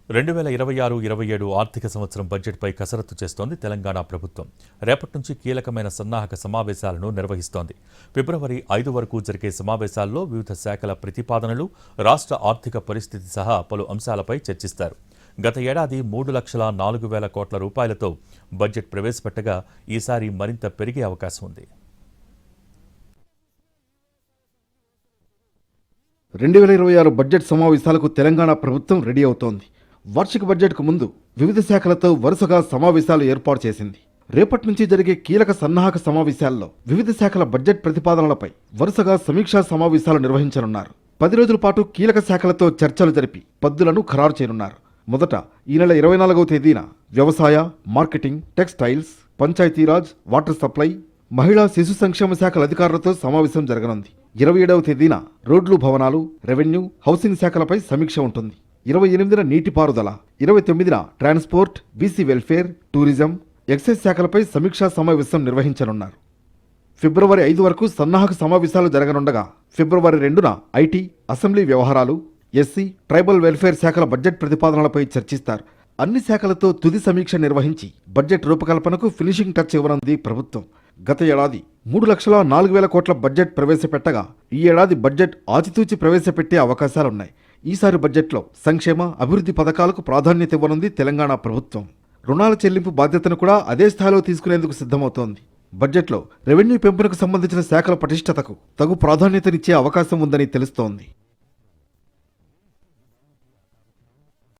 2026-27 ఆర్థిక సంవత్సరం బడ్జెట్పై కసరత్తు చేస్తోంది తెలంగాణ ప్రభుత్వం. రేపటి నుంచి కీలకమైన సన్నాహక సమావేశాలను నిర్వహిస్తోంది. ఫిబ్రవరి 5 వరకు జరిగే సమావేశాల్లో వివిధ శాఖల ప్రతిపాదనలు, రాష్ట్ర ఆర్థిక పరిస్థితి సహా పలు అంశాలపై చర్చిస్తారు. గత ఏడాది 3,04,000 కోట్ల రూపాయలతో బడ్జెట్ ప్రవేశపెట్టగా ఈసారి మరింత పెరిగే అవకాశం ఉంది. 2026 బడ్జెట్ సమావేశాలకు తెలంగాణ ప్రభుత్వం రెడీ అవుతోంది. వార్షిక బడ్జెట్కు ముందు వివిధ శాఖలతో వరుసగా సమావేశాలు ఏర్పాటు చేసింది. రేపటి నుంచి జరిగే కీలక సన్నాహక సమావేశాల్లో వివిధ శాఖల బడ్జెట్ ప్రతిపాదనలపై వరుసగా సమీక్షా సమావేశాలు నిర్వహించనున్నారు. 10 రోజుల పాటు కీలక శాఖలతో చర్చలు జరిపి పద్దులను ఖరారు చేయనున్నారు. మొదట ఈ నెల 24వ తేదీన వ్యవసాయ, marketing, textiles, Panchayati Raj, water supply, మహిళా శిశు సంక్షేమ శాఖల అధికారులతో సమావేశం జరగనుంది. 27వ తేదీన రోడ్లు, భవనాలు, రెవెన్యూ, హౌసింగ్ శాఖలపై సమీక్ష ఉంటుంది. 28న నీటిపారుదల, 29న transport, BC welfare, tourism, excise శాఖలపై సమీక్షా సమావేశం నిర్వహించనున్నారు. ఫిబ్రవరి 5 వరకు సన్నాహక సమావేశాలు జరగనుండగా ఫిబ్రవరి 2న ఐటీ, అసెంబ్లీ వ్యవహారాలు, ఎస్సీ, ట్రైబల్ వెల్ఫేర్ శాఖల బడ్జెట్ ప్రతిపాదనలపై చర్చిస్తారు. అన్ని శాఖలతో తుది సమీక్ష నిర్వహించి బడ్జెట్ రూపకల్పనకు ఫినిషింగ్ టచ్ ఇవ్వనుంది ప్రభుత్వం. గత ఏడాది 3,04,000 కోట్ల బడ్జెట్ ప్రవేశపెట్టగా ఈ ఏడాది బడ్జెట్ ఆచితూచి ప్రవేశపెట్టే అవకాశాలున్నాయి. ఈసారి బడ్జెట్లో సంక్షేమ, అభివృద్ధి పథకాలకు ప్రాధాన్యత ఇవ్వనుంది తెలంగాణ ప్రభుత్వం. రుణాల చెల్లింపు బాధ్యతను కూడా అదే స్థాయిలో తీసుకునేందుకు సిద్ధమవుతోంది. బడ్జెట్లో రెవెన్యూ పెంపునకు సంబంధించిన శాఖల పటిష్టతకు తగు ప్రాధాన్యతనిచ్చే అవకాశం ఉందని తెలుస్తోంది.